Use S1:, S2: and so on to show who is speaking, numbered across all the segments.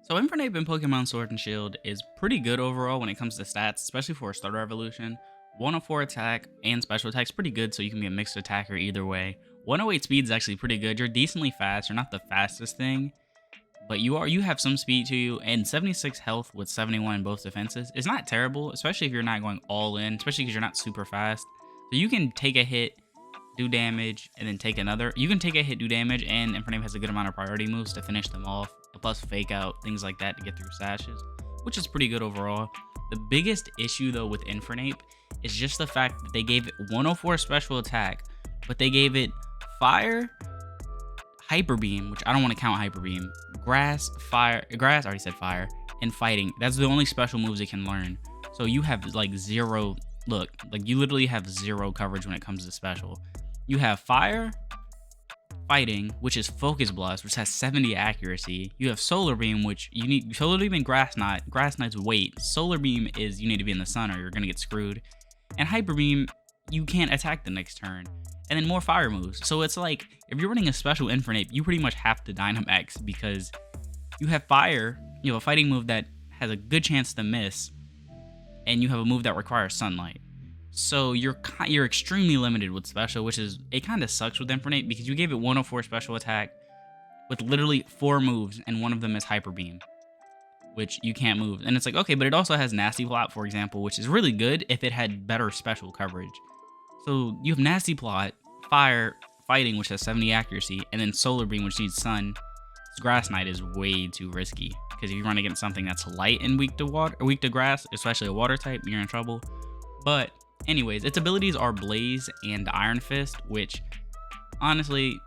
S1: So Infernape in Pokemon Sword and Shield is pretty good overall when it comes to stats, especially for a starter evolution. 104 attack and special attack is pretty good, so you can be a mixed attacker either way. 108 speed is actually pretty good. You're decently fast. You're not the fastest thing, but you have some speed to you. And 76 health with 71 in both defenses is not terrible, especially if you're not going all in, especially because you're not super fast. So you can take a hit, do damage, and then take another. You can take a hit, do damage, and Infernape has a good amount of priority moves to finish them off, plus fake out, things like that to get through sashes, which is pretty good overall. The biggest issue though with Infernape is just the fact that they gave it 104 special attack, but they gave it fire, hyper beam, which I don't want to count hyper beam, grass, fire, grass, I already said fire, and fighting. That's the only special moves it can learn. So you have like zero, look, like you literally have zero coverage when it comes to special. You have fire, fighting, which is focus blast, which has 70 accuracy. You have solar beam, which you need solar beam and grass knot. Grass knot's weight. Solar beam is you need to be in the sun or you're gonna get screwed. And hyper beam, you can't attack the next turn. And then more fire moves. So it's like if you're running a special Infernape, you pretty much have to Dynamax because you have fire, you have a fighting move that has a good chance to miss, and you have a move that requires sunlight. So you're extremely limited with special, which is, it kind of sucks with Infernape because you gave it 104 special attack with literally 4 moves, and one of them is Hyper Beam, which you can't move. And it's like, okay, but it also has Nasty Plot, for example, which is really good if it had better special coverage. So you have Nasty Plot, Fire, Fighting, which has 70 accuracy, and then Solar Beam, which needs Sun. Grass Knight is way too risky because if you run against something that's light and weak to water, or weak to grass, especially a water type, you're in trouble. But anyways, its abilities are Blaze and Iron Fist, which honestly,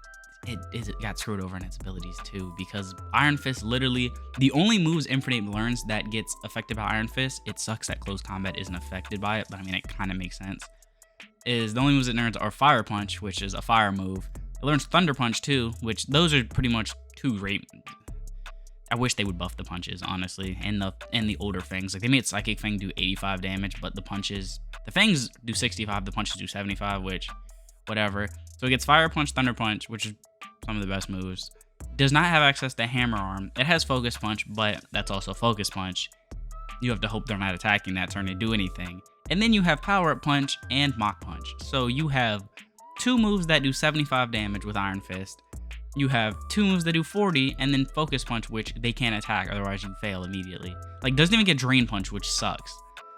S1: it got screwed over in its abilities too, because Iron Fist literally, the only moves Infernape learns that gets affected by Iron Fist, it sucks that close combat isn't affected by it, but I mean, it kind of makes sense, is the only moves it learns are Fire Punch, which is a fire move. It learns Thunder Punch too, which those are pretty much two great. I wish they would buff the punches, honestly, and the older fangs. Like, they made Psychic Fang do 85 damage, but the fangs do 65, the punches do 75, which, whatever. So it gets Fire Punch, Thunder Punch, which is some of the best moves. Does not have access to Hammer Arm. It has Focus Punch, but that's also Focus Punch. You have to hope they're not attacking that turn to do anything. And then you have Power Up Punch and Mach Punch. So you have 2 moves that do 75 damage with Iron Fist. You have 2 moves that do 40, and then Focus Punch, which they can't attack, otherwise you fail immediately. Like, doesn't even get Drain Punch, which sucks.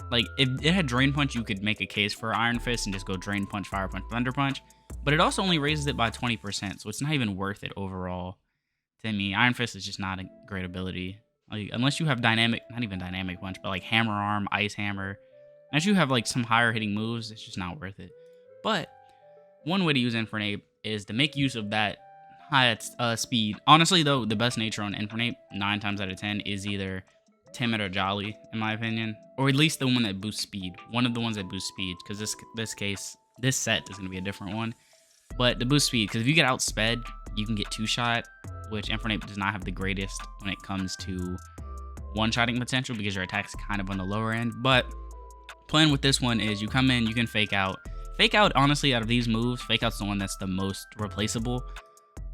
S1: Like, if it had Drain Punch, you could make a case for Iron Fist and just go Drain Punch, Fire Punch, Thunder Punch. But it also only raises it by 20%, so it's not even worth it overall to me. Iron Fist is just not a great ability. Like, unless you have Dynamic, not even Dynamic Punch, but like Hammer Arm, Ice Hammer. Unless you have like some higher hitting moves, it's just not worth it. But one way to use Infernape is to make use of that high speed. Honestly, though, the best nature on Infernape, 9 times out of 10, is either Timid or Jolly, in my opinion. Or at least the one that boosts speed. One of the ones that boosts speed, because this set is going to be a different one. But the boost speed, because if you get outsped, you can get 2-shot, which Infernape does not have the greatest when it comes to one-shotting potential, because your attack's kind of on the lower end. But plan with this one is you come in, you can Fake Out. Fake Out, honestly, out of these moves, Fake Out's the one that's the most replaceable.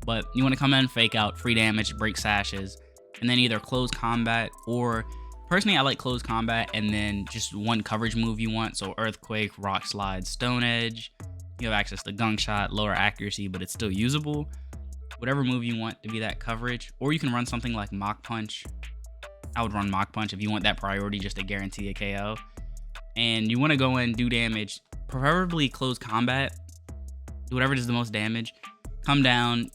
S1: But you want to come in, Fake Out, free damage, break sashes, and then either close combat, or personally I like close combat and then just one coverage move you want. So Earthquake, Rock Slide, Stone Edge. You have access to Gunk Shot, lower accuracy, but it's still usable. Whatever move you want to be that coverage. Or you can run something like Mach Punch. I would run Mach Punch if you want that priority just to guarantee a KO. And you want to go in, do damage, preferably close combat. Do whatever does the most damage. Come down,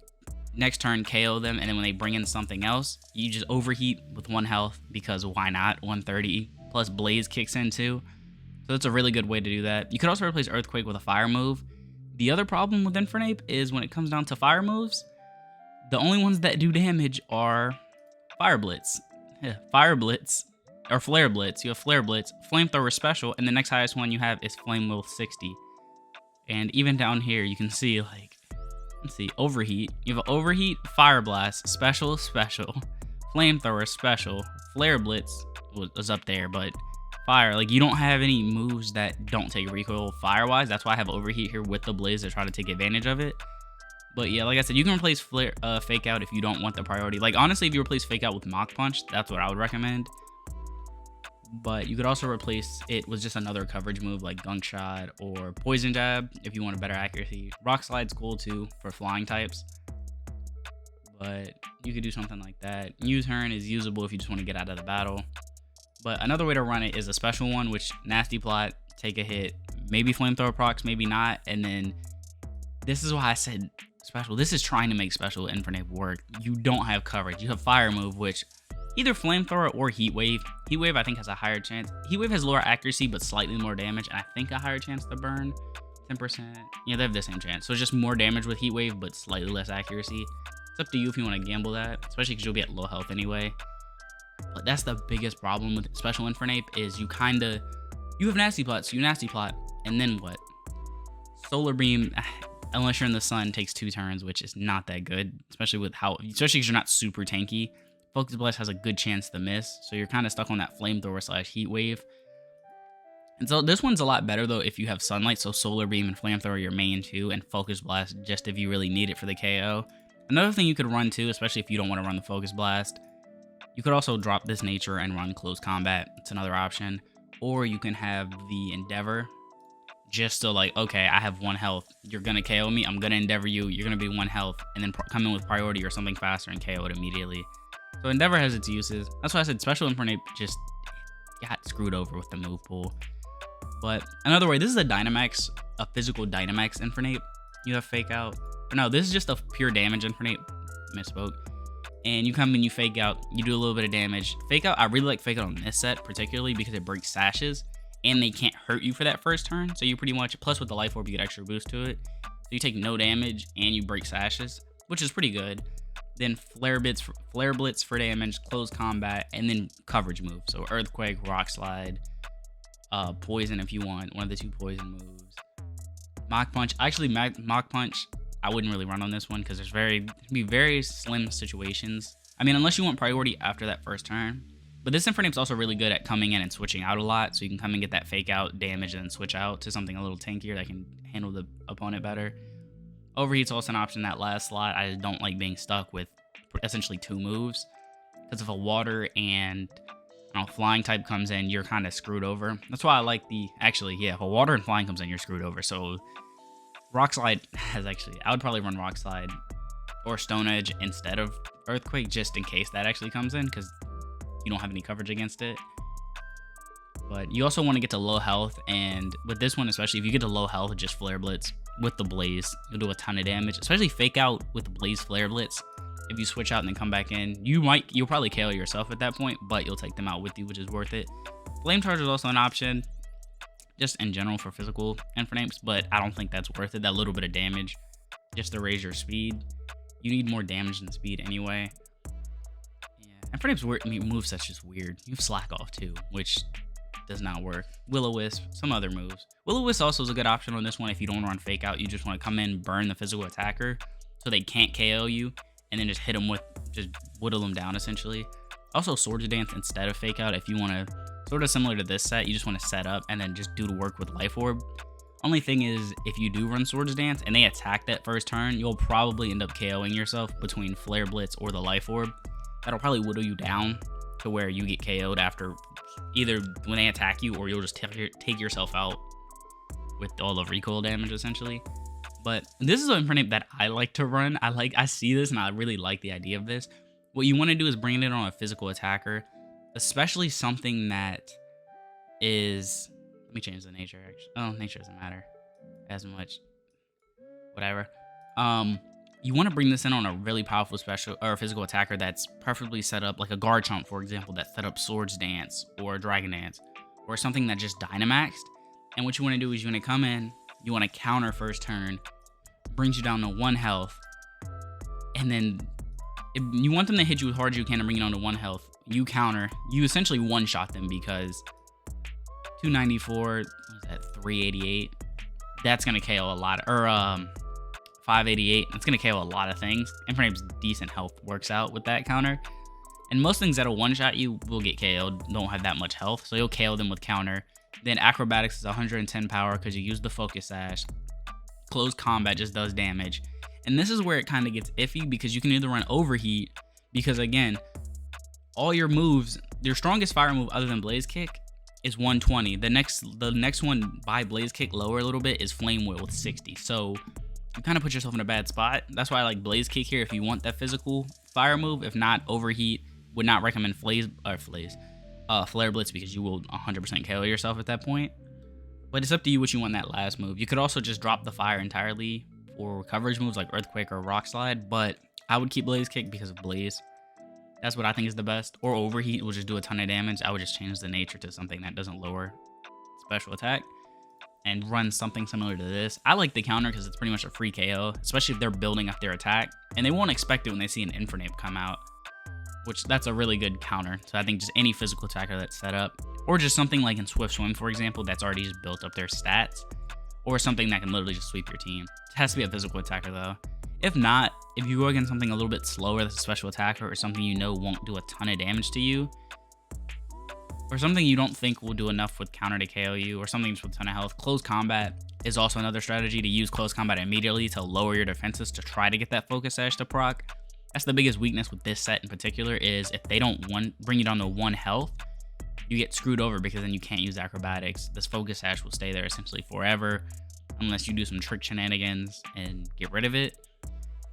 S1: next turn KO them, and then when they bring in something else, you just overheat with 1 health, because why not? 130 plus Blaze kicks in too. So that's a really good way to do that. You could also replace Earthquake with a fire move. The other problem with Infernape is when it comes down to fire moves, the only ones that do damage are Fire Blitz. Yeah, Fire Blitz, or Flare Blitz. You have Flare Blitz, Flamethrower Special, and the next highest one you have is Flame Will 60. And even down here, you can see, like, let's see, Overheat. You have Overheat, Fire Blast, Special, Flamethrower, Special, Flare Blitz was up there, but Fire, like, you don't have any moves that don't take recoil fire-wise. That's why I have Overheat here with the Blaze to try to take advantage of it. But yeah, like I said, you can replace Fake Out if you don't want the priority. Like, honestly, if you replace Fake Out with Mach Punch, that's what I would recommend. But you could also replace it with just another coverage move like Gunk Shot or Poison Jab if you want a better accuracy. Rock Slide's cool too for flying types. But you could do something like that. U-Turn is usable if you just want to get out of the battle. But another way to run it is a special one, which Nasty Plot, take a hit, maybe Flamethrower procs, maybe not. And then this is why I said special. This is trying to make special Infernape work. You don't have coverage. You have Fire move, which either Flamethrower or Heat Wave. Heat Wave, I think, has a higher chance. Heat Wave has lower accuracy, but slightly more damage, and I think a higher chance to burn. 10%. Yeah, they have the same chance. So it's just more damage with Heat Wave, but slightly less accuracy. It's up to you if you want to gamble that, especially because you'll be at low health anyway. But that's the biggest problem with Special Infernape is you have Nasty Plot, so you Nasty Plot, and then what? Solar Beam, unless you're in the sun, takes 2 turns, which is not that good, especially because you're not super tanky. Focus Blast has a good chance to miss, so you're kind of stuck on that Flamethrower / Heat Wave. And so this one's a lot better though if you have Sunlight, so Solar Beam and Flamethrower are your main 2, and Focus Blast just if you really need it for the KO. Another thing you could run too, especially if you don't want to run the Focus Blast, you could also drop this Nature and run Close Combat. It's another option. Or you can have the Endeavor, just so like, okay, I have 1 health. You're going to KO me. I'm going to Endeavor you. You're going to be 1 health. And then come in with priority or something faster and KO it immediately. So Endeavor has its uses. That's why I said Special Infernape just got screwed over with the move pool. But another way, this is a Dynamax, a physical Dynamax Infernape. You have Fake Out. But no, this is just a pure damage Infernape. Misspoke. And you come in, you Fake Out, you do a little bit of damage. Fake Out, I really like Fake Out on this set, particularly because it breaks sashes, and they can't hurt you for that first turn. So you pretty much, plus with the Life Orb, you get extra boost to it. So you take no damage, and you break sashes, which is pretty good. Then Flare Blitz for damage, Close Combat, and then coverage move. So Earthquake, Rock Slide, Poison if you want, one of the 2 poison moves. Mach Punch, actually Mach Punch, I wouldn't really run on this one because there's very slim situations. I mean, unless you want priority after that first turn. But this Infernape's also really good at coming in and switching out a lot, so you can come and get that Fake Out damage and then switch out to something a little tankier that can handle the opponent better. Overheat's also an option that last slot. I don't like being stuck with essentially 2 moves, because if a water and flying type comes in, you're kind of screwed over. That's why I like if a water and flying comes in, you're screwed over. So Rock Slide has I would probably run Rock Slide or Stone Edge instead of Earthquake, just in case that actually comes in, because you don't have any coverage against it. But you also want to get to low health, and with this one especially, if you get to low health, just Flare Blitz with the Blaze, you'll do a ton of damage, especially Fake Out with the Blaze Flare Blitz. If you switch out and then come back in, you'll probably KO yourself at that point, but you'll take them out with you, which is worth it. Flame Charge is also an option, just in general for physical Infernapes, but I don't think that's worth it. That little bit of damage, just to raise your speed. You need more damage than speed anyway. Yeah, Infernape's moveset's just weird. You have Slack Off too, which does not work. Will-O-Wisp, some other moves. Will-O-Wisp also is a good option on this one if you don't run Fake Out. You just want to come in, burn the physical attacker so they can't KO you, and then just hit them just whittle them down essentially. Also Swords Dance instead of Fake Out if you want to, sort of similar to this set, you just want to set up and then just do the work with Life Orb. Only thing is, if you do run Swords Dance and they attack that first turn, you'll probably end up KOing yourself between Flare Blitz or the Life Orb. That'll probably whittle you down to where you get KO'd after either when they attack you, or you'll just take yourself out with all the recoil damage essentially. But this is an Infernape that I like to run. I see this and I really like the idea of this. What you want to do is bring it on a physical attacker, especially something that is, let me change the nature actually. Oh, nature doesn't matter as much. Whatever. You want to bring this in on a really powerful special or physical attacker that's perfectly set up, like a Garchomp, for example, that set up Swords Dance or Dragon Dance, or something that just Dynamaxed. And what you want to do is you want to come in, you want to counter first turn, brings you down to 1 health, and then you want them to hit you as hard as you can to bring you down to 1 health. You counter, you essentially one-shot them because 294, what is that, 388? That's going to KO a lot, or 588, that's going to KO a lot of things. Infernape's decent health works out with that counter. And most things that'll one-shot you will get KO'd, don't have that much health, so you'll KO them with counter. Then Acrobatics is 110 power because you use the Focus Sash. Close Combat just does damage. And this is where it kind of gets iffy because you can either run overheat, because again, all your moves, your strongest fire move other than Blaze Kick is 120. The next one by Blaze Kick lower a little bit is Flame Wheel with 60. So you kind of put yourself in a bad spot. That's why I like Blaze Kick here if you want that physical fire move. If not, overheat. Would not recommend Flare Blitz because you will 100% KO yourself at that point. But it's up to you what you want that last move. You could also just drop the fire entirely for coverage moves like Earthquake or Rock Slide, but I would keep Blaze Kick because of Blaze. That's what I think is the best. Or Overheat will just do a ton of damage. I would just change the nature to something that doesn't lower special attack and run something similar to this. I like the counter because it's pretty much a free KO, especially if they're building up their attack. And they won't expect it when they see an Infernape come out, which that's a really good counter. So I think just any physical attacker that's set up, or just something like in Swift Swim, for example, that's already just built up their stats, or something that can literally just sweep your team. It has to be a physical attacker though. If not, if you go against something a little bit slower that's a special attacker, or something you know won't do a ton of damage to you, or something you don't think will do enough with counter to KO you, or something just with a ton of health, Close Combat is also another strategy to use Close Combat immediately to lower your defenses to try to get that Focus Sash to proc. That's the biggest weakness with this set in particular, is if they don't bring you down to 1 health, you get screwed over because then you can't use acrobatics. This Focus Sash will stay there essentially forever unless you do some trick shenanigans and get rid of it,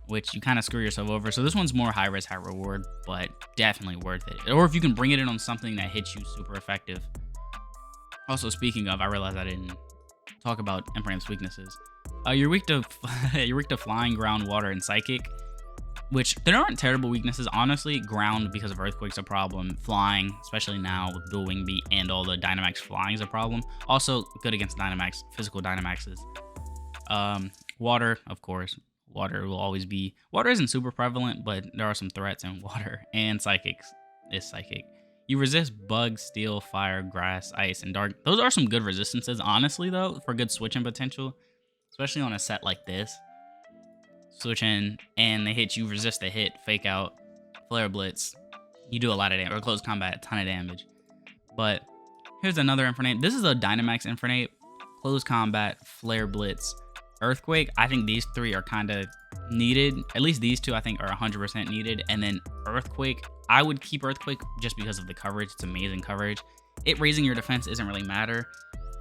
S1: which you kind of screw yourself over. So this one's more high risk, high reward, but definitely worth it. Or if you can bring it in on something that hits you super effective. Also, speaking of, I realized I didn't talk about Infernape's weaknesses. You're weak to flying, ground, water, and psychic, which there aren't terrible weaknesses. Honestly, ground because of Earthquake's a problem. Flying, especially now with Dual Wing Beat and all the Dynamax flying is a problem. Also good against Dynamax, physical Dynamaxes. Water, of course. Water will always be... Water isn't super prevalent, but there are some threats in water. And Psychic is Psychic. You resist Bug, Steel, Fire, Grass, Ice, and Dark. Those are some good resistances, honestly, though, for good switching potential. Especially on a set like this. Switch in, and they hit you, resist the hit, Fake Out, Flare Blitz. You do a lot of damage, or Close Combat, a ton of damage. But here's another Infernape. This is a Dynamax Infernape. Close Combat, Flare Blitz, Earthquake. I think these 3 are kind of needed. At least these 2 I think are 100% needed. And then Earthquake, I would keep Earthquake just because of the coverage. It's amazing coverage. It raising your defense isn't really matter.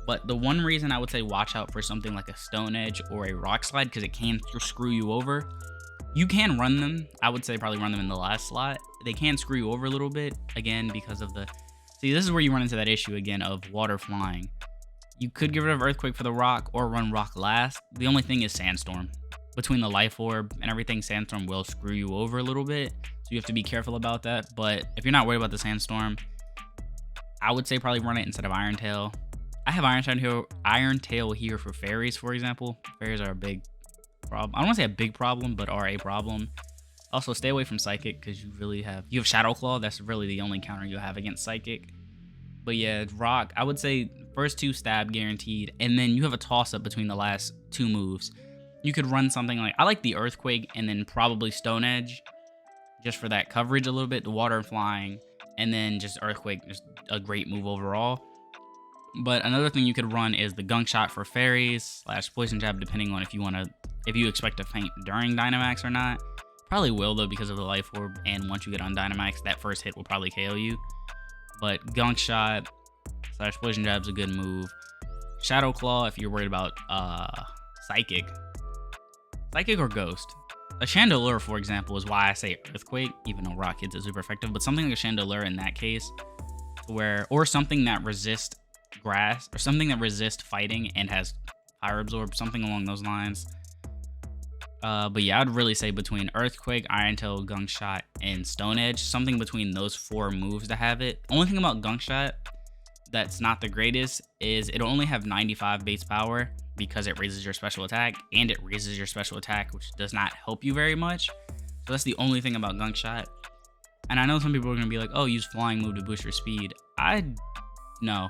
S1: But the one reason I would say watch out for something like a Stone Edge or a Rock Slide, because it can screw you over. You can run them. I would say probably run them in the last slot. They can screw you over a little bit, again, because of the... See, this is where you run into that issue again of water flying. You could get rid of Earthquake for the Rock or run Rock last. The only thing is Sandstorm. Between the Life Orb and everything, Sandstorm will screw you over a little bit. So you have to be careful about that. But if you're not worried about the Sandstorm, I would say probably run it instead of Iron Tail. I have Iron Tail here for fairies, for example. Fairies are a big problem. I don't want to say a big problem, but are a problem. Also, stay away from Psychic because you have Shadow Claw. That's really the only counter you have against Psychic. But yeah, Rock, I would say first 2 stab guaranteed, and then you have a toss-up between the last 2 moves. You could run something like, I like the Earthquake and then probably Stone Edge, just for that coverage a little bit, the water and flying, and then just Earthquake, just a great move overall. But another thing you could run is the Gunk Shot for fairies / Poison Jab, depending on if you expect to faint during Dynamax or not. Probably will though because of the Life Orb, and once you get on Dynamax, that first hit will probably KO you. But Gunk Shot / Poison Jab is a good move. Shadow Claw if you're worried about Psychic or Ghost. A Chandelure, for example, is why I say Earthquake, even though Rock hits is super effective. But something like a Chandelure in that case, or something that resists grass, or something that resists fighting and has Fire Absorb, something along those lines. But yeah, I'd really say between Earthquake, Iron Tail, Gunk Shot, and Stone Edge, something between those 4 moves to have it. Only thing about Gunk Shot that's not the greatest is it'll only have 95 base power because it raises your special attack, and it raises your special attack, which does not help you very much. So that's the only thing about Gunk Shot. And I know some people are going to be like, oh, use Flying move to boost your speed. No.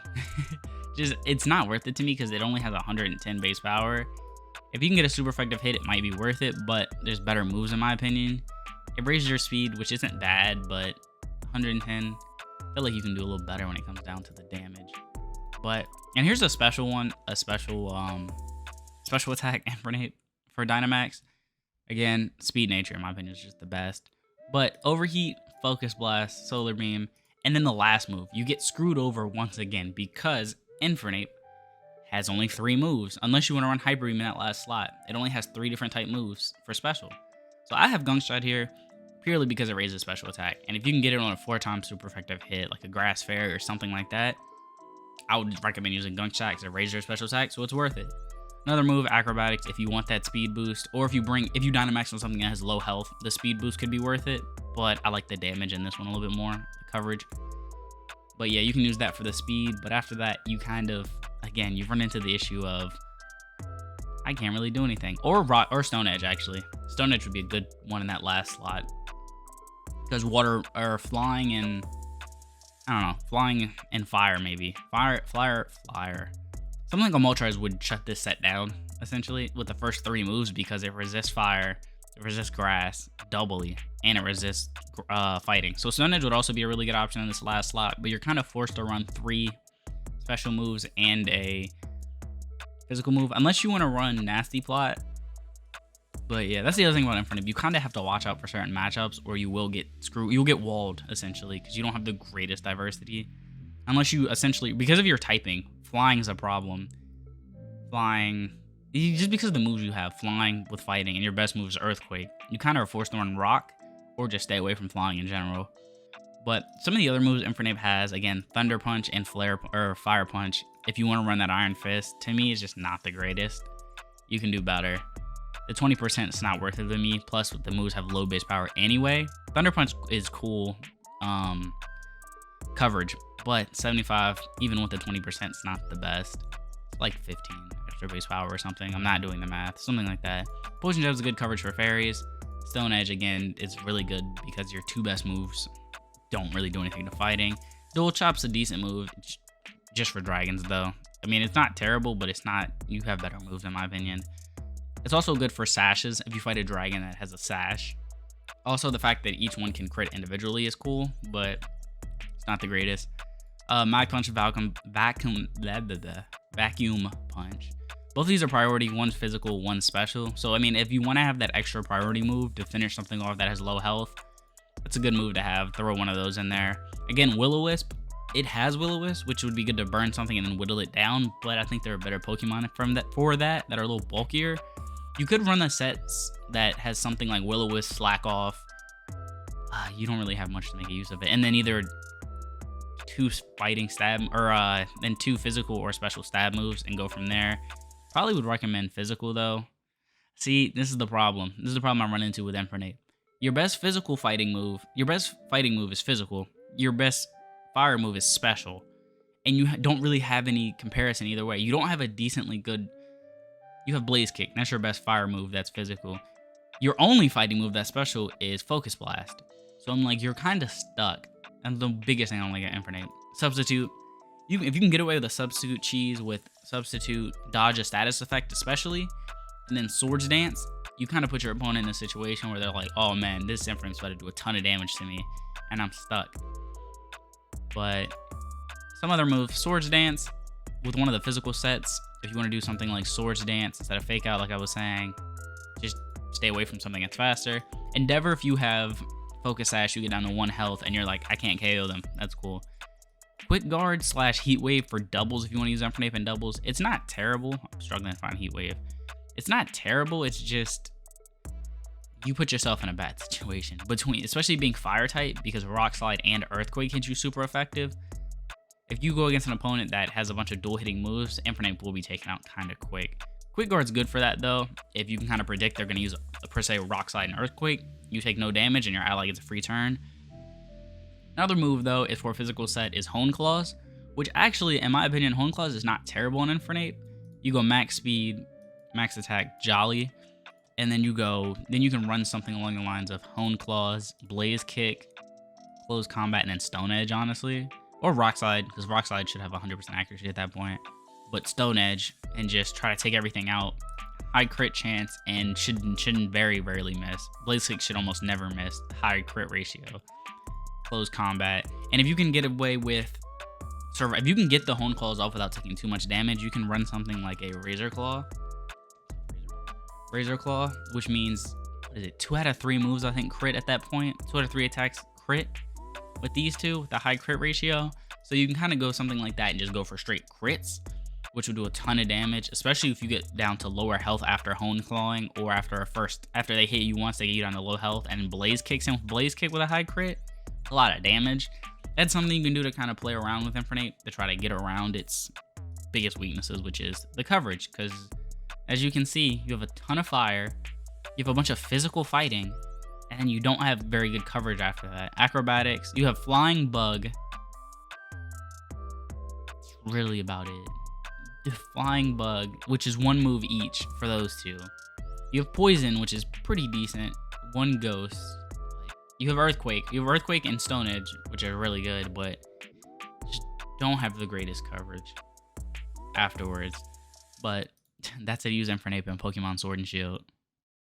S1: It's not worth it to me because it only has 110 base power. If you can get a super effective hit, it might be worth it, but there's better moves in my opinion. It raises your speed, which isn't bad, but 110, I feel like you can do a little better when it comes down to the damage. And here's a special one, special attack Infernape for Dynamax. Again, speed nature, in my opinion, is just the best. But overheat, focus blast, solar beam, and then the last move, you get screwed over once again because Infernape has only 3 moves. Unless you want to run Hyper Beam in that last slot, it only has 3 different type moves for special. So I have Gunk Shot here purely because it raises special attack. And if you can get it on a 4-time super effective hit, like a Grass Fairy or something like that, I would recommend using Gunk Shot because it raises your special attack, so it's worth it. Another move, Acrobatics, if you want that speed boost, or if you Dynamax on something that has low health, the speed boost could be worth it, but I like the damage in this one a little bit more, the coverage. But yeah, you can use that for the speed, but after that, you kind of, again, you run into the issue of, I can't really do anything. Or Stone Edge, actually. Stone Edge would be a good one in that last slot. Because water, or flying and, I don't know, flying and fire maybe. Flyer. Something like a Moltres would shut this set down, essentially, with the first 3 moves because it resists fire, it resists grass doubly, and it resists fighting. So Stone Edge would also be a really good option in this last slot, but you're kind of forced to run 3 special moves and a physical move, unless you want to run Nasty Plot. But yeah, that's the other thing about Infernape. You kind of have to watch out for certain matchups, or you will get screwed. You'll get walled, essentially, because you don't have the greatest diversity. Unless you essentially, because of your typing, flying is a problem. Just because of the moves you have, flying with fighting, and your best move is Earthquake, you kind of are forced to run Rock, or just stay away from flying in general. But some of the other moves Infernape has, again, Thunder Punch and Fire Punch, if you want to run that Iron Fist, to me is just not the greatest. You can do better. The 20% is not worth it to me, plus the moves have low base power anyway. Thunder Punch is cool coverage, but 75, even with the 20%, is not the best. It's like 15 extra base power or something. I'm not doing the math. Something like that. Potion Jab is a good coverage for fairies. Stone Edge, again, is really good because your 2 best moves don't really do anything to fighting. Dual Chop's a decent move, just for dragons, though. I mean, it's not terrible, but it's not... You have better moves, in my opinion. It's also good for sashes if you fight a dragon that has a sash. Also, the fact that each one can crit individually is cool, but it's not the greatest. Mag Punch, Vacuum Punch. Both of these are priority. One's physical, one's special. So, I mean, if you want to have that extra priority move to finish something off that has low health, it's a good move to have. Throw one of those in there. Again, Will-O-Wisp. It has Will-O-Wisp, which would be good to burn something and then whittle it down, but I think there are better Pokemon for that are a little bulkier. You could run the sets that has something like Will-O-Wisp, Slack Off. You don't really have much to make use of it. And then either 2 fighting stab, or then 2 physical or special stab moves and go from there. Probably would recommend physical, though. See, this is the problem. This is the problem I run into with Infernape. Your best fighting move is physical. Your best fire move is special. And you don't really have any comparison either way. You don't have a decently good... You have Blaze Kick. That's your best fire move that's physical. Your only fighting move that's special is Focus Blast. So I'm like, you're kind of stuck. And the biggest thing I don't like at Infernape. Substitute. If you can get away with a substitute cheese with substitute dodge a status effect especially, and then Swords Dance, you kind of put your opponent in a situation where they're like, oh man, this Infernape's about to do a ton of damage to me, and I'm stuck. But some other moves, Swords Dance, with one of the physical sets, if you want to do something like Swords Dance instead of Fake Out like I was saying, just stay away from something that's faster. Endeavor, if you have Focus Sash, you get down to 1 health and you're like, I can't KO them. That's cool. Quick Guard / Heat Wave for doubles if you want to use Infernape in doubles. It's not terrible. I'm struggling to find Heat Wave. It's not terrible. It's just you put yourself in a bad situation especially being fire type, because Rock Slide and Earthquake hit you super effective. If you go against an opponent that has a bunch of dual hitting moves, Infernape will be taken out kind of quick. Quick Guard's good for that though. If you can kind of predict they're going to use per se Rock Slide and Earthquake, you take no damage and your ally gets a free turn. Another move though is for a physical set is Hone Claws, which actually, in my opinion, Hone Claws is not terrible on Infernape. You go max speed, max attack, Jolly, and then you can run something along the lines of Hone Claws, Blaze Kick, Close Combat, and then Stone Edge, honestly. Or Rock Slide, because Rock Slide should have 100% accuracy at that point. But Stone Edge, and just try to take everything out. High crit chance, and shouldn't very rarely miss. Blaze Kick should almost never miss. High crit ratio. Close Combat. And if you can get away with... if you can get the Hone Claws off without taking too much damage, you can run something like a Razor Claw. Which means what is it, 2 out of 3 moves I think crit at that point. 2 out of 3 attacks crit with these two, the high crit ratio. So you can kind of go something like that and just go for straight crits, which will do a ton of damage, especially if you get down to lower health after Hone Clawing, or after they hit you once, they get you down to low health, and Blaze kicks in with Blaze Kick with a high crit. A lot of damage. That's something you can do to kind of play around with Infernape, to try to get around its biggest weaknesses, which is the coverage, because as you can see, you have a ton of fire, you have a bunch of physical fighting, and then you don't have very good coverage after that. Acrobatics, you have Flying Bug. That's really about it. The Flying Bug, which is 1 move each for those two. You have Poison, which is pretty decent. 1 Ghost. You have Earthquake. You have Earthquake and Stone Edge, which are really good, but just don't have the greatest coverage afterwards. But that's how to use Infernape in Pokemon Sword and Shield.